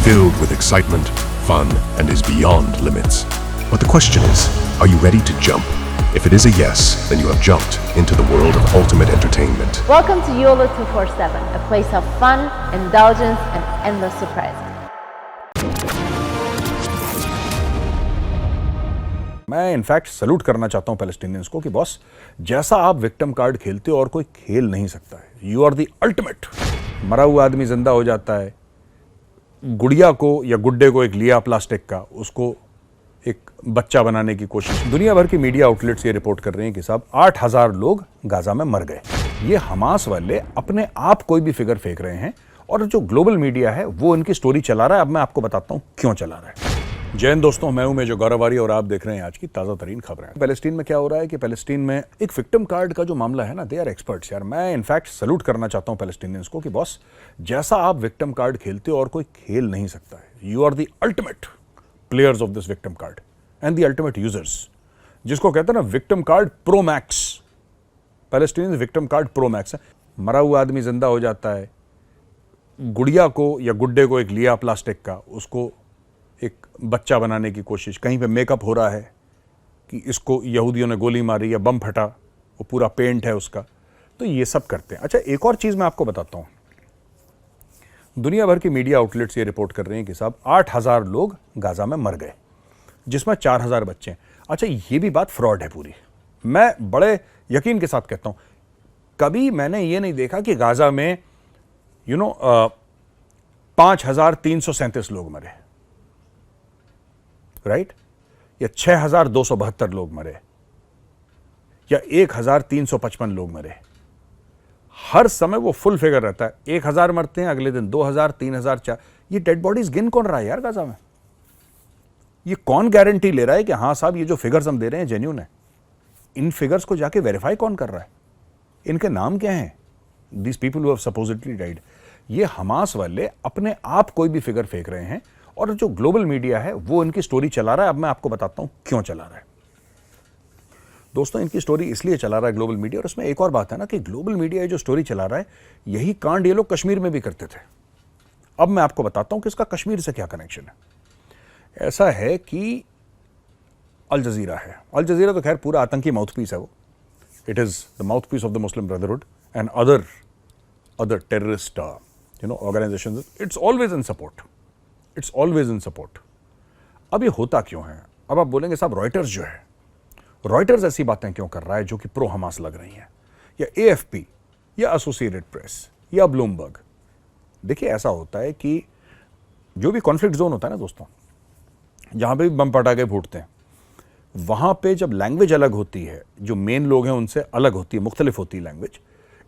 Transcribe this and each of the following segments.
filled with excitement, fun, and is beyond limits. But the question is, are you ready to jump? If it is a yes, then you have jumped into the world of ultimate entertainment. Welcome to YOLO 247, a place of fun, indulgence, and endless surprises. मैं in fact salute करना चाहता हूं Palestinians को कि boss, जैसा आप victim card खेलते हो और कोई खेल नहीं सकता है। You are the ultimate. मरा हुआ आदमी जिंदा हो जाता है, गुड़िया को या गुड्डे को एक लिया प्लास्टिक का, उसको एक बच्चा बनाने की कोशिश। दुनिया भर की मीडिया आउटलेट्स ये रिपोर्ट कर रहे हैं कि साहब 8000 लोग गाजा में मर गए। ये हमास वाले अपने आप कोई भी फिगर फेंक रहे हैं और जो ग्लोबल मीडिया है वो इनकी स्टोरी चला रहा है। अब मैं आपको बताता हूं क्यों चला रहा है। जय हिंद दोस्तों, मैं हूं मेजर गौरवारी और आप देख रहे हैं आज की ताज़ा तरीन खबरें। पैलेस्टीन में क्या हो रहा है कि पैलेस्टीन में एक विक्टिम कार्ड का जो मामला है ना, दे आर एक्सपर्ट्स यार। मैं इनफैक्ट सल्यूट करना चाहता हूं पैलेस्टीनियंस को कि बॉस, जैसा आप विक्टिम कार्ड खेलते हो और कोई खेल नहीं सकता है। You are the ultimate players of this victim card and the ultimate users, जिसको कहते हैं ना victim card pro max. Palestinians victim card pro max है। मरा हुआ आदमी जिंदा हो जाता है, गुड़िया को या गुड्डे को एक लिया प्लास्टिक का, उसको एक बच्चा बनाने की कोशिश। कहीं पे मेकअप हो रहा है कि इसको यहूदियों ने गोली मारी या बम फटा, वो पूरा पेंट है उसका। तो ये सब करते हैं। अच्छा, एक और चीज मैं आपको बताता हूं। दुनिया भर की मीडिया आउटलेट्स ये रिपोर्ट कर रहे हैं कि साहब 8000 लोग गाजा में मर गए, जिसमें 4000 बच्चे हैं। अच्छा, ये भी बात फ्रॉड है पूरी। मैं बड़े यकीन के साथ कहता हूं, कभी मैंने ये नहीं देखा कि गाजा में 5337 लोग मरे, राइट, या 6272 लोग मरे, या 1355 लोग मरे। हर समय वो फुल फिगर रहता है। 1000 मरते हैं, अगले दिन 2000, 3000, 4। ये डेड बॉडीज गिन कौन रहा है यार गाजा में? ये कौन गारंटी ले रहा है कि हाँ साहब ये जो फिगर्स हम दे रहे हैं जेन्युइन है? इन फिगर्स को जाके वेरीफाई कौन कर रहा है? इनके नाम क्या हैं? These people who have supposedly died. ये हमास वाले अपने आप कोई भी फिगर फेंक रहे हैं और जो ग्लोबल मीडिया है वो इनकी स्टोरी चला रहा है। अब मैं आपको बताता हूं क्यों चला रहा है। दोस्तों, इनकी स्टोरी इसलिए चला रहा है ग्लोबल मीडिया, और इसमें एक और बात है ना कि ग्लोबल मीडिया ये जो स्टोरी चला रहा है, यही कांड ये लोग कश्मीर में भी करते थे। अब मैं आपको बताता हूं कि इसका कश्मीर से क्या कनेक्शन है। ऐसा है कि अल जजीरा है। अल जजीरा तो खैर पूरा आतंकी माउथपीस है। वो it is the mouthpiece of the Muslim Brotherhood and other terrorist organisation. It's always in support. It's always in support. अब ये होता क्यों है? अब आप बोलेंगे साहब रॉयटर्स जो है, रॉयटर्स ऐसी बातें क्यों कर रहा है जो कि प्रो हमास लग रही हैं, या एएफपी या एसोसिएटेड प्रेस या ब्लूमबर्ग। देखिए, ऐसा होता है कि जो भी कॉन्फ्लिक्ट जोन होता है ना दोस्तों, जहां पे भी बम पटाखे फूटते हैं, वहां पे जब लैंग्वेज अलग होती है, जो मेन लोग हैं उनसे अलग होती है, मुख्तलिफ होती है language,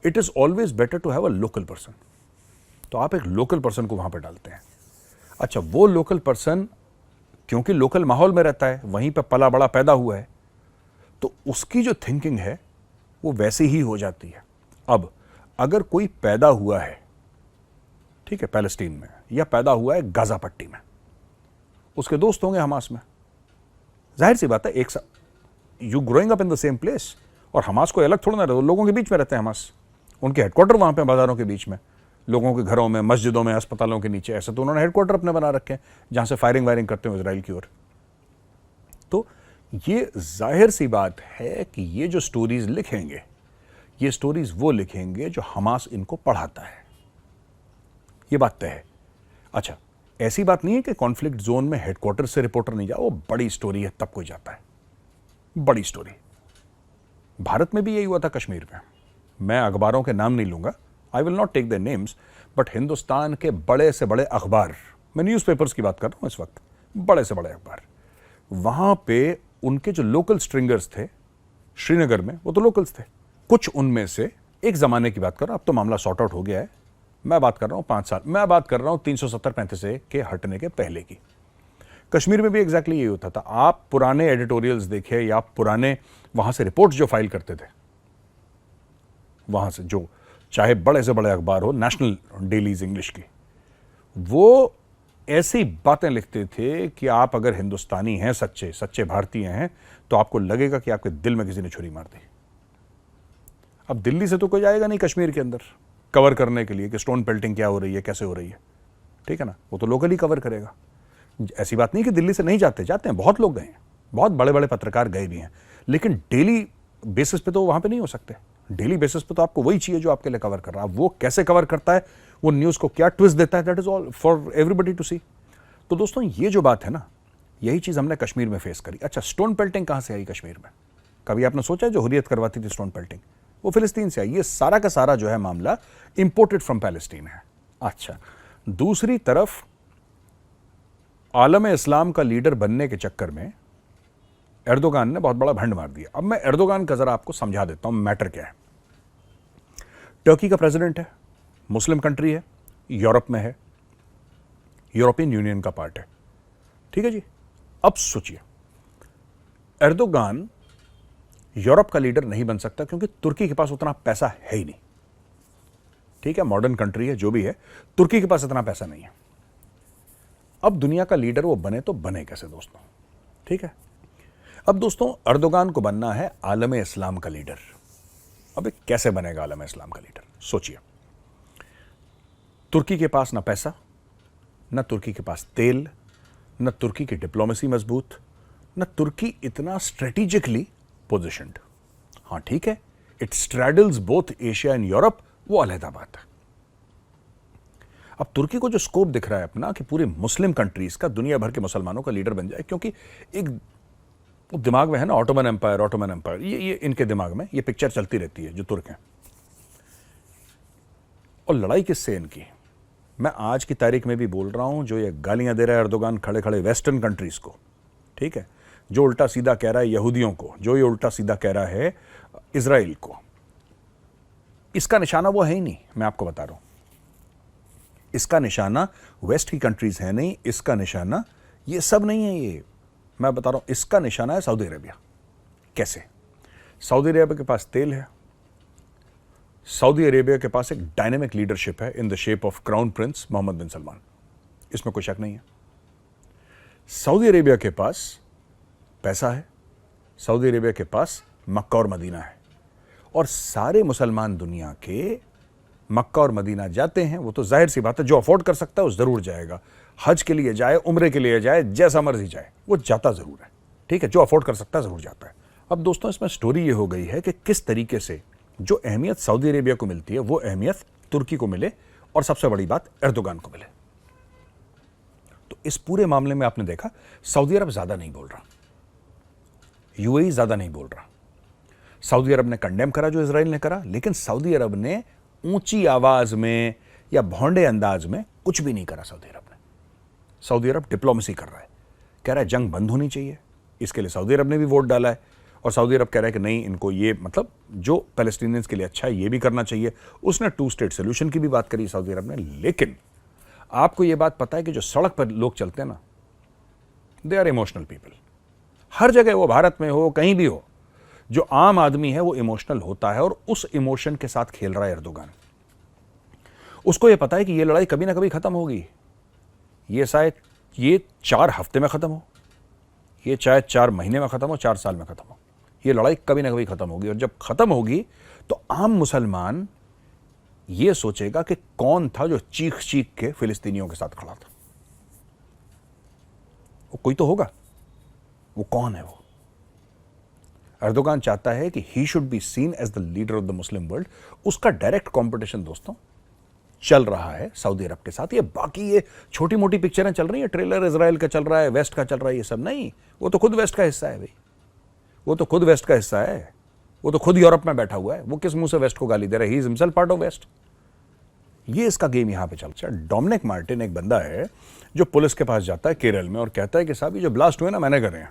it is always better to have a local person. तो आप एक लोकल पर्सन को वहां पर डालते हैं। अच्छा, वो लोकल पर्सन क्योंकि लोकल माहौल में रहता है, वहीं पर पला बड़ा पैदा हुआ है, तो उसकी जो थिंकिंग है वो वैसी ही हो जाती है। अब अगर कोई पैदा हुआ है, ठीक है, पैलेस्टीन में, या पैदा हुआ है गाजा पट्टी में, उसके दोस्त होंगे हमास में। जाहिर सी बात है, एक you growing up in the same place. और हमास को अलग थोड़ा ना रहते, लोगों के बीच में रहते हैं हमास। उनके हेडक्वार्टर वहां पे बाजारों के बीच में, लोगों के घरों में, मस्जिदों में, अस्पतालों के नीचे। ऐसे तो उन्होंने हेडक्वार्टर अपने बना रखे हैं जहां से फायरिंग वायरिंग करते हैं इजराइल की ओर। तो ये जाहिर सी बात है कि ये जो स्टोरीज लिखेंगे, ये स्टोरीज वो लिखेंगे जो हमास इनको पढ़ाता है। ये बात तय है। अच्छा, ऐसी बात नहीं है कि कॉन्फ्लिक्ट जोन में हेडक्वार्टर से रिपोर्टर नहीं जाओ, वो बड़ी स्टोरी है तब कोई जाता है। बड़ी स्टोरी। भारत में भी यही हुआ था कश्मीर में। मैं अखबारों के नाम नहीं लूंगा, I will not take the names, but Hindustan के बड़े से बड़े अखबार, मैं न्यूज़पेपर्स की बात कर रहा हूं इस वक्त, बड़े से बड़े अखबार, वहां पे उनके जो लोकल स्ट्रिंगर्स थे श्रीनगर में, वो तो लोकल्स थे। कुछ उनमें से एक जमाने की बात कर रहा हूं, अब तो मामला सॉर्ट आउट हो गया है। मैं बात कर रहा हूं 5 साल, मैं बात कर रहा हूं 370-35 के हटने के पहले की। कश्मीर में भी एग्जैक्टली यही होता था। आप पुराने एडिटोरियल्स देखे या पुराने वहां से रिपोर्ट्स जो फाइल करते थे, वहां से जो चाहे बड़े से बड़े अखबार हो, नेशनल डेलीज इंग्लिश की, वो ऐसी बातें लिखते थे कि आप अगर हिंदुस्तानी हैं, सच्चे सच्चे भारतीय हैं, तो आपको लगेगा कि आपके दिल में किसी ने छुरी मार दी। अब दिल्ली से तो कोई जाएगा नहीं कश्मीर के अंदर कवर करने के लिए कि स्टोन पेल्टिंग क्या हो रही है, कैसे हो रही है। ठीक है ना, वो तो लोकल ही कवर करेगा। ऐसी बात नहीं कि दिल्ली से नहीं जाते, जाते हैं, बहुत लोग गए हैं, बहुत बड़े बड़े पत्रकार गए भी हैं, लेकिन डेली बेसिस पे तो वहां पे नहीं हो सकते। डेली बेसिस पे तो आपको वही चाहिए जो आपके लिए कवर कर रहा है। वो कैसे कवर करता है, वो न्यूज़ को क्या ट्विस्ट देता है, that is all for everybody to see. तो दोस्तों ये जो बात है ना, यही चीज़ हमने कश्मीर में फेस करी। अच्छा, स्टोन पेल्टिंग कहाँ से आई कश्मीर में? कभी आपने सोचा जो हुर्रियत करवाती थी स्टोन पेल्टिंग, वो फिलिस्तीन से आई। ये सारा का सारा जो है मामला इंपोर्टेड फ्रॉम पैलेस्टीन है। अच्छा, दूसरी तरफ आलम इस्लाम का लीडर बनने के चक्कर में एर्दोगान ने बहुत बड़ा भंड मार दिया। अब मैं एर्दोगान का जरा आपको समझा देता हूं मैटर क्या है। टर्की का प्रेसिडेंट है, मुस्लिम कंट्री है, यूरोप में है, यूरोपियन यूनियन का पार्ट है, ठीक है जी। अब सोचिए, एर्दोगान यूरोप का लीडर नहीं बन सकता क्योंकि तुर्की के पास उतना पैसा है ही नहीं, ठीक है, मॉडर्न कंट्री है जो भी है, तुर्की के पास इतना पैसा नहीं है। अब दुनिया का लीडर वो बने तो बने कैसे दोस्तों, ठीक है। अब दोस्तों एर्दोगान को बनना है आलम इस्लाम का लीडर। अब कैसे बनेगा आलम इस्लाम का लीडर? सोचिए, तुर्की के पास ना पैसा, ना तुर्की के पास तेल, ना तुर्की की डिप्लोमेसी मजबूत, ना तुर्की इतना स्ट्रेटेजिकली पोजिशन्ड। हाँ ठीक है, it straddles both Asia and Europe, वो अलहदा बात है। अब तुर्की को जो स्कोप दिख रहा है अपना कि पूरे मुस्लिम कंट्रीज का, दुनिया भर के मुसलमानों का लीडर बन जाए, क्योंकि एक दिमाग में है ना ऑटोमन एम्पायर, ये इनके दिमाग में ये पिक्चर चलती रहती है जो तुर्क हैं। और लड़ाई किससे इनकी? मैं आज की तारीख में भी बोल रहा हूं, जो ये गालियां दे रहा है एर्दोगान खड़े खड़े वेस्टर्न कंट्रीज को, ठीक है, जो उल्टा सीधा कह रहा है यहूदियों को, जो ये उल्टा सीधा कह रहा है इजराइल को, इसका निशाना वो है ही नहीं। मैं आपको बता रहा हूं, इसका निशाना वेस्ट की कंट्रीज है नहीं, इसका निशाना ये सब नहीं है। ये मैं बता रहा हूं, इसका निशाना है सऊदी अरेबिया। कैसे? सऊदी अरेबिया के पास तेल है, सऊदी अरेबिया के पास एक डायनेमिक लीडरशिप है in the shape of crown prince Mohammed bin Salman, इसमें कोई शक नहीं है। सऊदी अरेबिया के पास पैसा है, सऊदी अरेबिया के पास मक्का और मदीना है, और सारे मुसलमान दुनिया के मक्का और मदीना जाते हैं। वो तो जाहिर सी बात है, जो अफोर्ड कर सकता है वो जरूर जाएगा, हज के लिए जाए, उम्रे के लिए जाए, जैसा मर्जी जाए, वो जाता जरूर है, ठीक है, जो अफोर्ड कर सकता है जरूर जाता है। अब दोस्तों इसमें स्टोरी ये हो गई है कि किस तरीके से जो अहमियत सऊदी अरेबिया को मिलती है वो अहमियत तुर्की को मिले, और सबसे बड़ी बात एर्दोगान को मिले। तो इस पूरे मामले में आपने देखा सऊदी अरब ज्यादा नहीं बोल रहा, यूएई ज्यादा नहीं बोल रहा। सऊदी अरब ने कंडेम करा जो इजराइल ने करा, लेकिन सऊदी अरब ने ऊंची आवाज में या भौंडे अंदाज में कुछ भी नहीं करा। सऊदी अरब ने, सऊदी अरब डिप्लोमेसी कर रहा है, कह रहा है जंग बंद होनी चाहिए, इसके लिए सऊदी अरब ने भी वोट डाला है, और सऊदी अरब कह रहा है कि नहीं, इनको ये मतलब जो पैलेस्टीनियंस के लिए अच्छा है ये भी करना चाहिए। उसने 2 स्टेट सोल्यूशन की भी बात करी सऊदी अरब ने। लेकिन आपको ये बात पता है कि जो सड़क पर लोग चलते हैं ना, दे आर इमोशनल पीपल। हर जगह, वो भारत में हो कहीं भी हो, जो आम आदमी है वो इमोशनल होता है, और उस इमोशन के साथ खेल रहा है एर्दोगान। उसको ये पता है कि ये लड़ाई कभी ना कभी खत्म होगी, ये शायद ये 4 हफ्ते में खत्म हो, ये चाहे 4 महीने में खत्म हो, 4 साल में खत्म हो, ये लड़ाई कभी ना कभी खत्म होगी। और जब खत्म होगी तो आम मुसलमान ये सोचेगा कि कौन था जो चीख चीख के फिलिस्तीनियों के साथ खड़ा था। वो कोई तो होगा, वो कौन है? वो एर्दोगान चाहता है कि he should be seen as the leader of the Muslim world. उसका डायरेक्ट कंपटीशन दोस्तों चल रहा है सऊदी अरब के साथ। ये बाकी ये छोटी मोटी पिक्चरें चल रही है, ट्रेलर इजराइल का चल रहा है, वेस्ट का चल रहा है, ये सब नहीं। वो तो खुद वेस्ट का हिस्सा है भाई, वो तो खुद वेस्ट का हिस्सा है, वो तो खुद यूरोप में बैठा हुआ है। वो किस मुंह से वेस्ट को गाली दे रहा है? He is himself part of west. ये इसका गेम यहां पे चलता है। डोमिनिक मार्टिन एक बंदा है जो पुलिस के पास जाता है केरल में और कहता है कि साहब ये जो ब्लास्ट हुए ना मैंने करे हैं।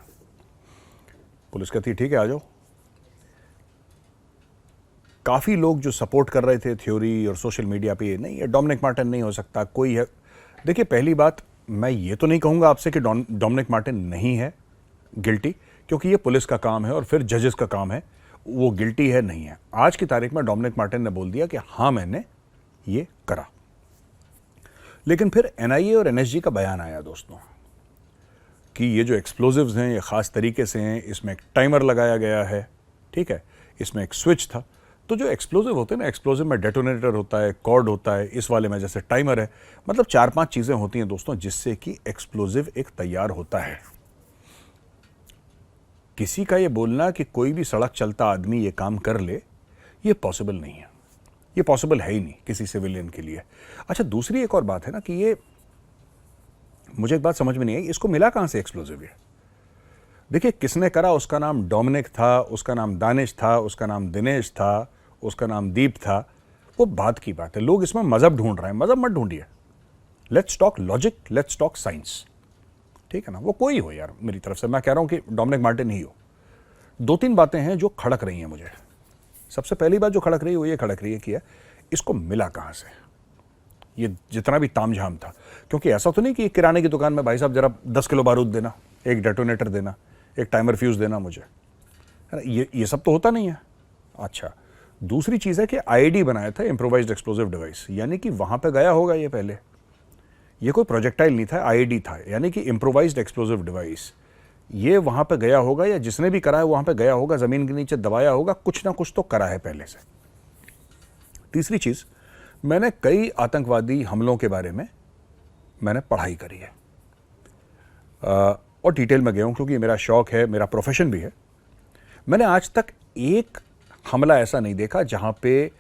पुलिस कहती है ठीक है आ जाओ। काफी लोग जो सपोर्ट कर रहे थे थ्योरी और सोशल मीडिया पे, नहीं ये डोमिनिक मार्टिन नहीं हो सकता, कोई है। देखिए पहली बात, मैं ये तो नहीं कहूंगा आपसे कि डोमिनिक मार्टिन नहीं है गिल्टी, क्योंकि ये पुलिस का काम है और फिर जजेस का काम है, वो गिल्टी है नहीं है। आज की तारीख में डोमिनिक मार्टिन ने बोल दिया कि हाँ मैंने ये करा। लेकिन फिर एनआईए और एनएसजी का बयान आया दोस्तों कि ये जो एक्सप्लोजिव्स हैं ये खास तरीके से हैं, इसमें एक टाइमर लगाया गया है, ठीक है, इसमें एक स्विच था तो जो एक्सप्लोजिव होते हैं ना, एक्सप्लोजिव में डेटोनेटर होता है, कॉर्ड होता है, इस वाले में जैसे टाइमर है, मतलब 4-5 चीजें होती हैं दोस्तों जिससे कि एक्सप्लोजिव एक तैयार होता है। किसी का ये बोलना कि कोई भी सड़क चलता आदमी ये काम कर ले, ये पॉसिबल नहीं है, ये पॉसिबल है ही नहीं किसी सिविलियन के लिए। अच्छा, दूसरी एक और बात है ना कि ये मुझे एक बात समझ में नहीं आई, इसको मिला कहां से एक्सप्लोजिव ये? देखिए, किसने करा, उसका नाम डोमिनिक था, उसका नाम दानिश था, उसका नाम दिनेश था, उसका नाम दीप था, वो बात की बात है। लोग इसमें मजहब ढूंढ रहे हैं, मजहब मत ढूंढिए, let's talk logic, let's talk science, ठीक है ना? वो कोई हो यार, मेरी तरफ से मैं कह रहा हूं कि डोमिनिक मार्टिन ही हो। 2-3 बातें हैं जो खड़क रही हैं मुझे। सबसे पहली बात जो खड़क रही है वो ये खड़क रही है कि इसको मिला कहां से, ये जितना भी तामझाम था। क्योंकि ऐसा तो नहीं कि किराने की दुकान में भाई साहब जरा 10 किलो बारूद देना, एक डेटोनेटर देना, एक टाइमर फ्यूज देना मुझे, है ना? ये सब तो होता नहीं है। अच्छा, दूसरी चीज है कि आईडी बनाया था, इम्प्रोवाइज्ड एक्सप्लोजिव डिवाइस, यानी कि वहां पे गया होगा ये पहले। ये कोई प्रोजेक्टाइल नहीं था, आईडी था, यानी कि इम्प्रोवाइज्ड एक्सप्लोजिव डिवाइस। ये वहां पे गया होगा, या जिसने भी करा है वहां पे गया होगा, जमीन के नीचे दबाया होगा, कुछ ना कुछ तो करा है पहले से। तीसरी चीज, मैंने कई आतंकवादी हमलों के बारे में मैंने पढ़ाई करी है, और डिटेल में गया हूं क्योंकि मेरा शौक है, मेरा प्रोफेशन भी है। मैंने आज तक एक हमला ऐसा नहीं देखा जहां पे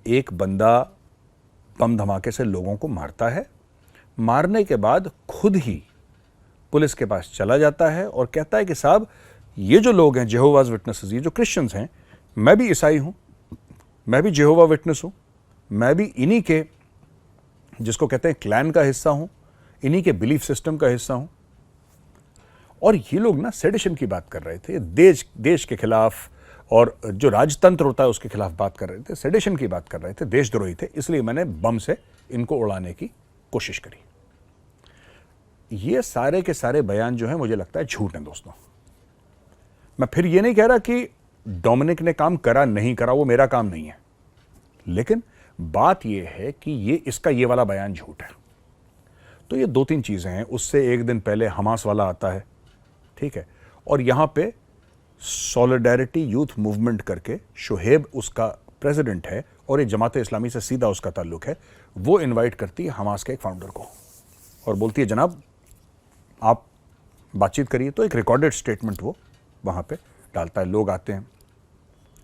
एक बंदा बम धमाके से लोगों को मारता है, मारने के बाद खुद ही पुलिस के पास चला जाता है और कहता है कि साहब, ये जो लोग हैं जेहोवाज विटनेसेस, ये जो क्रिश्चियंस हैं, मैं भी ईसाई हूं, मैं भी जेहोवा विटनेस हूं, मैं भी इन्हीं के, जिसको कहते हैं क्लैन का हिस्सा हूं, इन्हीं के बिलीफ सिस्टम का हिस्सा हूं। और ये लोग ना सेडिशन की बात कर रहे थे, देश के खिलाफ, और जो राजतंत्र होता है उसके खिलाफ बात कर रहे थे, सेडिशन की बात कर रहे थे, देशद्रोही थे, इसलिए मैंने बम से इनको उड़ाने की कोशिश करी। ये सारे के सारे बयान जो है मुझे लगता है झूठ हैं दोस्तों। मैं फिर ये नहीं कह रहा कि डोमिनिक ने काम करा नहीं करा, वो मेरा काम नहीं है, लेकिन बात ये है कि ये वाला बयान झूठ है। तो ये 2-3 चीजें हैं। उससे एक दिन पहले हमास वाला आता है, ठीक है, और यहां पे सॉलिडारिटी यूथ मूवमेंट करके, शुहेब उसका प्रेसिडेंट है और ये जमाते इस्लामी से सीधा उसका ताल्लुक है, वो इनवाइट करती है हमास के एक फाउंडर को और बोलती है जनाब आप बातचीत करिए। तो एक रिकॉर्डेड स्टेटमेंट वो वहां पे डालता है, लोग आते हैं।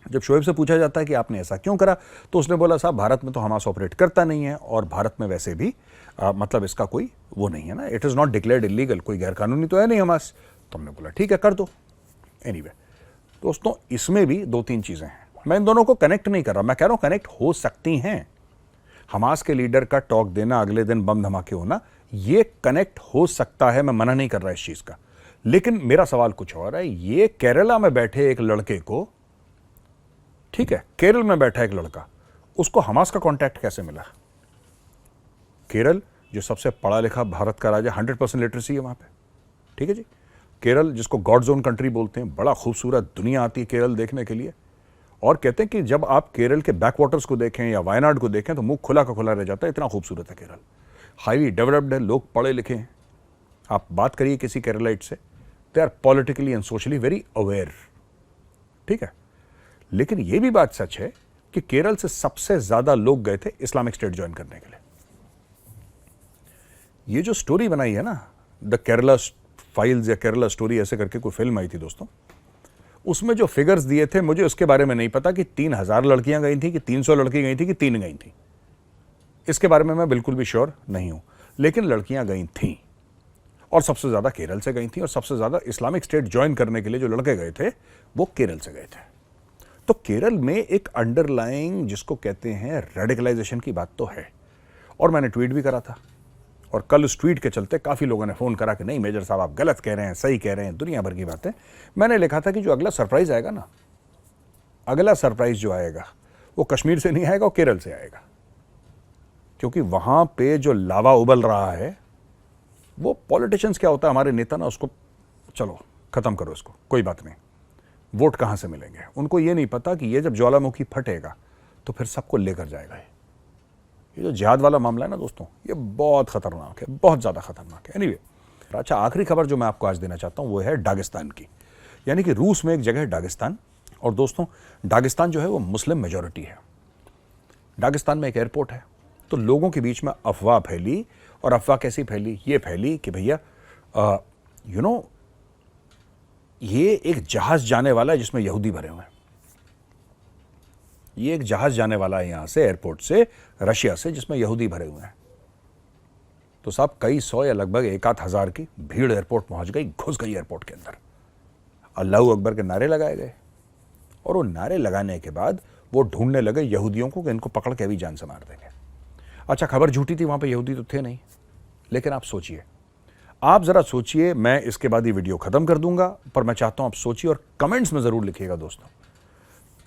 जब शोएब से पूछा जाता है कि आपने ऐसा क्यों करा, तो उसने बोला साहब भारत में तो हमास ऑपरेट करता नहीं है, और भारत में वैसे भी मतलब इसका कोई वो नहीं है ना, it is not declared illegal, कोई गैरकानूनी तो है नहीं हमास। तो हमने बोला ठीक है कर दो। एनीवे दोस्तों, इसमें भी 2-3 चीज़ें हैं। मैं इन दोनों को कनेक्ट नहीं कर रहा, मैं कह रहा हूँ कनेक्ट हो सकती हैं। हमास के लीडर का टॉक देना, अगले दिन बम धमाके होना, ये कनेक्ट हो सकता है, मैं मना नहीं कर रहा इस चीज़ का। लेकिन मेरा सवाल कुछ और है। ये केरला में बैठे एक लड़के को, ठीक है, केरल में बैठा एक लड़का, उसको हमास का कांटेक्ट कैसे मिला? केरल जो सबसे पढ़ा लिखा भारत का राज्य, 100% लिटरेसी है वहां पे, ठीक है जी। केरल जिसको गॉड जोन कंट्री बोलते हैं, बड़ा खूबसूरत दुनिया आती है केरल देखने के लिए, और कहते हैं कि जब आप केरल के बैक वाटर्स को देखें या वायनाड को देखें तो मुंह खुला का खुला रह जाता है, इतना खूबसूरत है केरल। हाईली डेवलप्ड है, लोग पढ़े लिखे हैं। आप बात करिए किसी केरलाइट से, they are politically and socially very aware, ठीक है। लेकिन यह भी बात सच है कि केरल से सबसे ज्यादा लोग गए थे इस्लामिक स्टेट ज्वाइन करने के लिए। ये जो स्टोरी बनाई है ना, द केरला फाइल्स या केरला स्टोरी ऐसे करके कोई फिल्म आई थी दोस्तों, उसमें जो फिगर्स दिए थे मुझे उसके बारे में नहीं पता कि 3000 लड़कियां गई थी कि 300 लड़की गई थी कि 3 गई थी, इसके बारे में मैं बिल्कुल भी श्योर नहीं हूं। लेकिन लड़कियां गई थीं, और सबसे ज्यादा केरल से गई थी, और सबसे ज्यादा इस्लामिक स्टेट ज्वाइन करने के लिए जो लड़के गए थे वो केरल से गए थे। तो केरल में एक अंडरलाइंग जिसको कहते हैं रेडिकलाइजेशन की बात तो है, और मैंने ट्वीट भी करा था, और कल उस ट्वीट के चलते काफी लोगों ने फोन करा कि नहीं मेजर साहब आप गलत कह रहे हैं, सही कह रहे हैं, दुनिया भर की बातें। मैंने लिखा था कि जो अगला सरप्राइज आएगा ना, अगला सरप्राइज जो आएगा वो कश्मीर से नहीं आएगा, वो केरल से आएगा, क्योंकि वहां पे जो लावा उबल रहा है वो पॉलिटिशियंस क्या होता है, हमारे नेता ना उसको चलो खत्म करो इसको, कोई बात नहीं, वोट कहां से मिलेंगे। उनको ये नहीं पता कि ये जब ज्वालामुखी फटेगा तो फिर सबको लेकर जाएगा। ये जो जिहाद वाला मामला है ना दोस्तों, ये बहुत खतरनाक है, बहुत ज्यादा खतरनाक है। एनीवे, अच्छा आखिरी खबर जो मैं आपको आज देना चाहता हूं वो है दागिस्तान की, यानी कि रूस में एक जगह है दागिस्तान, और दोस्तों, दागिस्तान जो है वो मुस्लिम मेजॉरिटी है। दागिस्तान में एक एयरपोर्ट है, तो लोगों के बीच में अफवाह फैली, और अफवाह कैसी फैली? ये फैली कि भैया ये एक जहाज जाने वाला है जिसमें यहूदी भरे हुए हैं। ये एक जहाज जाने वाला है यहां से, एयरपोर्ट से, रशिया से, जिसमें यहूदी भरे हुए हैं। तो साहब कई सौ या लगभग 1,000 की भीड़ एयरपोर्ट पहुंच गई, घुस गई एयरपोर्ट के अंदर। अल्लाहू अकबर के नारे लगाए गए, और वो नारे लगाने के बाद वो ढूंढने लगे यहूदियों को कि इनको पकड़ के भी जान से मार देंगे। अच्छा, खबर झूठी थी, वहां पे यहूदी तो थे नहीं। लेकिन आप सोचिए, आप जरा सोचिए, मैं इसके बाद ये वीडियो खत्म कर दूंगा, पर मैं चाहता हूं आप सोचिए और कमेंट्स में जरूर लिखिएगा दोस्तों,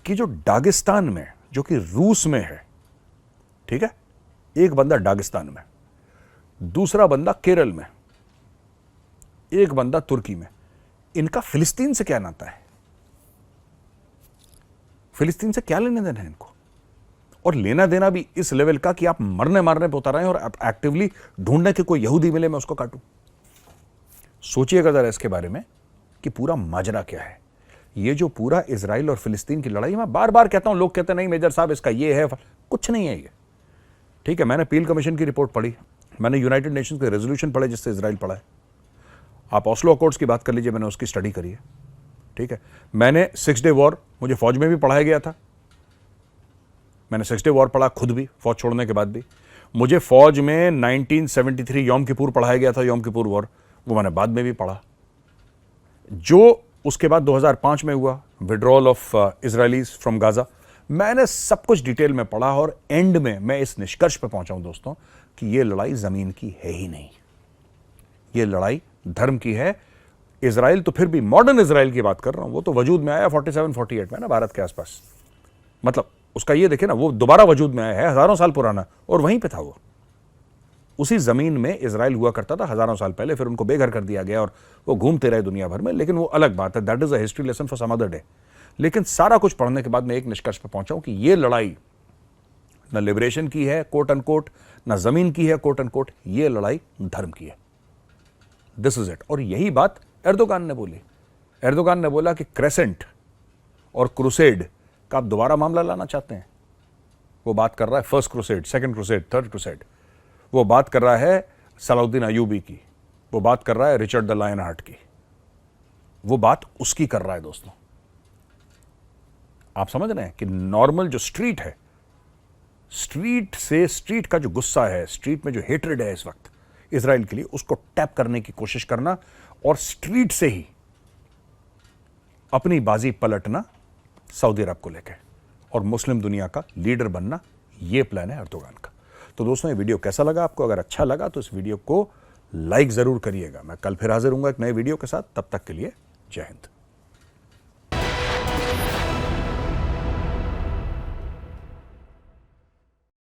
कि जो दागिस्तान में, जो कि रूस में है, ठीक है, एक बंदा दागिस्तान में, दूसरा बंदा केरल में, एक बंदा तुर्की में, इनका फिलिस्तीन से क्या नाता है? फिलिस्तीन से क्या लेने देना है इनको? और लेना देना भी इस लेवल का कि आप मरने मारने पे उतर रहे हैं और आप एक्टिवली ढूंढने के कोई यहूदी मिले मैं उसको काटूं। सोचिएगा जरा इसके बारे में कि पूरा माजरा क्या है। ये जो पूरा इजराइल और फिलिस्तीन की लड़ाई, मैं बार बार कहता हूं, लोग कहते हैं नहीं मेजर साहब इसका ये है, कुछ नहीं है ये, ठीक है। मैंने पील कमीशन की रिपोर्ट पढ़ी, मैंने यूनाइटेड नेशंस के रेजोल्यूशन पढ़े जिससे इजराइल पढ़ा है। आप ऑस्लो अकॉर्ड्स की बात कर लीजिए, मैंने उसकी स्टडी करी है, ठीक है। मैंने 6 डे वॉर, मुझे फौज में भी पढ़ाया गया था, मैंने 6 डे वॉर पढ़ा खुद भी, फौज छोड़ने के बाद भी। मुझे फौज में 1973 यौम किपुर पढ़ाया गया था, यौम किपुर वॉर, वो मैंने बाद में भी पढ़ा। जो उसके बाद 2005 में हुआ, withdrawal of Israelis from Gaza, मैंने सब कुछ डिटेल में पढ़ा, और एंड में मैं इस निष्कर्ष पे पहुंचा हूं दोस्तों कि ये लड़ाई जमीन की है ही नहीं, ये लड़ाई धर्म की है। इजराइल तो फिर भी, मॉडर्न इजराइल की बात कर रहा हूं, वो तो वजूद में आया 47-48 में ना, भारत के आसपास, मतलब उसका ये देखे ना, वो दोबारा वजूद में आया है, हजारों साल पुराना, और वहीं पे था वो। उसी जमीन में इजराइल हुआ करता था हजारों साल पहले, फिर उनको बेघर कर दिया गया और वो घूमते रहे दुनिया भर में, लेकिन वो अलग बात है, that is a history lesson for some other day. लेकिन सारा कुछ पढ़ने के बाद मैं एक निष्कर्ष पर पहुंचा हूं कि ये लड़ाई न लिबरेशन की है कोट अनकोट, न जमीन की है कोट अनकोट, ये लड़ाई धर्म की है। This is it. और यही बात एर्दोगान ने बोली। एर्दोगान ने बोला कि क्रेसेंट और क्रूसेड का आप दोबारा मामला लाना चाहते हैं। वो बात कर रहा है first crusade, second crusade, third crusade, वो बात कर रहा है सलाउद्दीन अयूबी की, वो बात कर रहा है रिचर्ड द लायन हार्ट की, वो बात उसकी कर रहा है दोस्तों। आप समझ रहे हैं कि नॉर्मल जो स्ट्रीट है, स्ट्रीट से, स्ट्रीट का जो गुस्सा है, स्ट्रीट में जो हेट्रेड है इस वक्त इजराइल के लिए, उसको टैप करने की कोशिश करना और स्ट्रीट से ही अपनी बाजी पलटना सऊदी अरब को लेकर, और मुस्लिम दुनिया का लीडर बनना, यह प्लान है एर्दोगान का। तो दोस्तों, ये वीडियो कैसा लगा आपको? अगर अच्छा लगा तो इस वीडियो को लाइक जरूर करिएगा। मैं कल फिर हाजिर हूंगा एक नए वीडियो के साथ, तब तक के लिए जय हिंद।